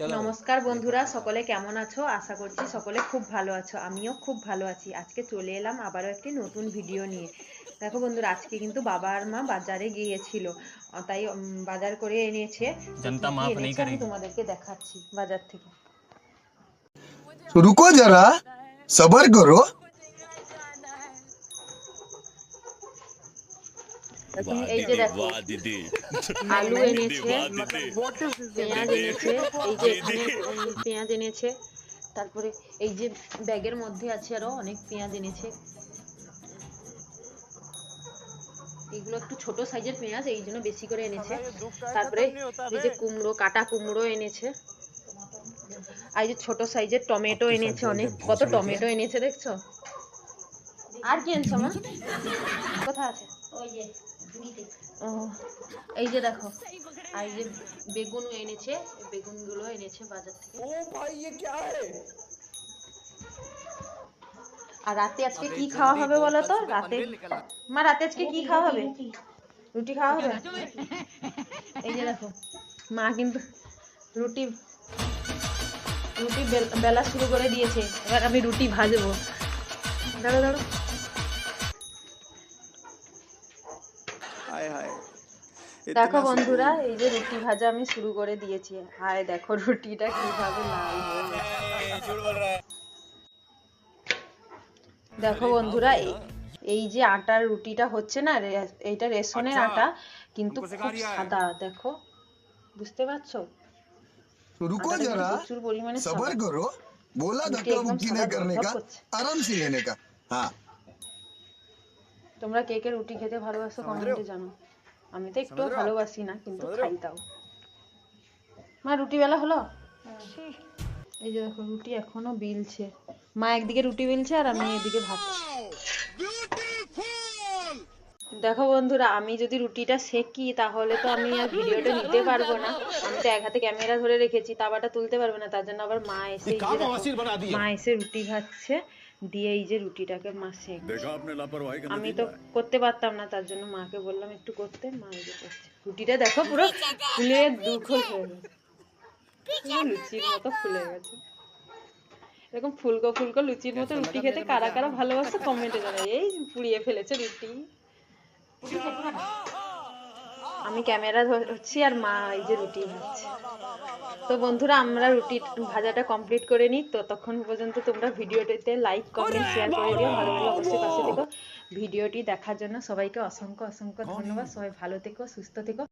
নমস্কার বন্ধুরা, সকলে কেমন আছো? আশা করছি সকলে খুব ভালো আছো। আমিও খুব ভালো আছি। আজকে চলে এলাম আবারও একটি নতুন ভিডিও নিয়ে। দেখো বন্ধুরা, আজকে কিন্তু বাবা আর মা বাজারে গিয়েছিল, তাই বাজার করে এনেছে। जनता माफ नहीं আমি करेगी। তোমাদেরকে দেখাচ্ছি বাজার থেকে। रुको जरा, सबर करो। এই যে দেখো, আলু এনেছে, পেঁয়াজ এনেছে, এই যে এখানে পেঁয়াজ এনেছে, তারপরে এই যে ব্যাগের মধ্যে আছে আরো অনেক পেঁয়াজ এনেছে। এগুলো একটু ছোট সাইজের পেঁয়াজ, এই জন্য বেশি করে এনেছে। তারপরে এই যে কুমড়ো, কাটা কুমড়ো এনেছে। আর এই যে ছোট সাইজের টমেটো এনেছে, অনেক কত টমেটো এনেছে দেখছো। আর কি এনেছো মা? কোথায় আছে? ও, এই যে দেখো, আর এই যে বেগুন এনেছে, বেগুন গুলো এনেছে বাজার থেকে। ओ भाई ये क्या है? আর রাতে আজকে কি খাওয়া হবে বলো তো? রাতে মা, রাতে আজকে কি খাওয়া হবে? রুটি খাওয়া হবে। এই যে দেখো, মা কিন্তু রুটি রুটি বেলা শুরু করে দিয়েছে। এবার আমি রুটি ভাজবো। দাঁড়ো দাঁড়ো। हाय हाय দেখো বন্ধুরা, এই যে রুটি ভাজা আমি শুরু করে দিয়েছি। হায় দেখো রুটিটা কিভাবে লাল হয়ে গেছে। দেখো বন্ধুরা, এই যে আটার রুটিটা হচ্ছে না, এইটা রেশনের আটা, কিন্তু খুব সাদা। দেখো, বুঝতে পারছো? रुको আটাটা কিন্তু जरा, প্রচুর পরিমাণে सबर সাদা। करो। बोला রুটি धक्का একদম मुक्की সাদা नहीं करने ঝকঝক का, করছে। आराम से लेने का। हाँ তোমরা কে কে রুটি খেতে ভালোবাসো কমেন্টে জানো। আমি তো একটু ভালোবাসি না, কিন্তু খাই তাও। মা, রুটি বেলা হলো? এই যে দেখো, রুটি এখনো বেলছে। মা একদিকে রুটি বেলছে আর আমি এদিকে ভাজছি। দেখো বন্ধুরা, আমি যদি রুটিটা সেকি তাহলে তো আমি আর ভিডিওটা নিতে পারবো না। আমি তো এক হাতে ক্যামেরা ধরে রেখেছি, তাওয়াটা তুলতে পারবো না। তার জন্য আবার মা এসে, এই যে দেখো, মা এসে রুটি ভাজছে, দিয়ে এই যে রুটিটাকে মা সেকছে। আমি তো করতে পারতাম না, তার জন্য মাকে বললাম একটু করতে। মা এই যে করছে। রুটিটা দেখো পুরো ফুলে দুখো হয়ে গেছে, লুচির মতো ফুলে গেছে। এরকম ফুলকো ফুলকো লুচির মতো রুটি খেতে কারা কারা ভালোবাসে কমেন্টে জানাই। এই পুড়িয়ে ফেলেছে রুটি। আমি ক্যামেরা ধরছি আর মা এই যে রুটি ভাজছে। তো বন্ধুরা, আমরা রুটি ভাজাটা কমপ্লিট করে নিই। তো ততক্ষণ পর্যন্ত তোমরা ভিডিওটিতে লাইক, কমেন্ট, শেয়ার করে দিও। ভালো লাগলে অবশ্যই পাশে থেকো। ভিডিওটি দেখার জন্য সবাইকে অসংখ্য অসংখ্য ধন্যবাদ। সবাই ভালো থেকো, সুস্থ থেকো।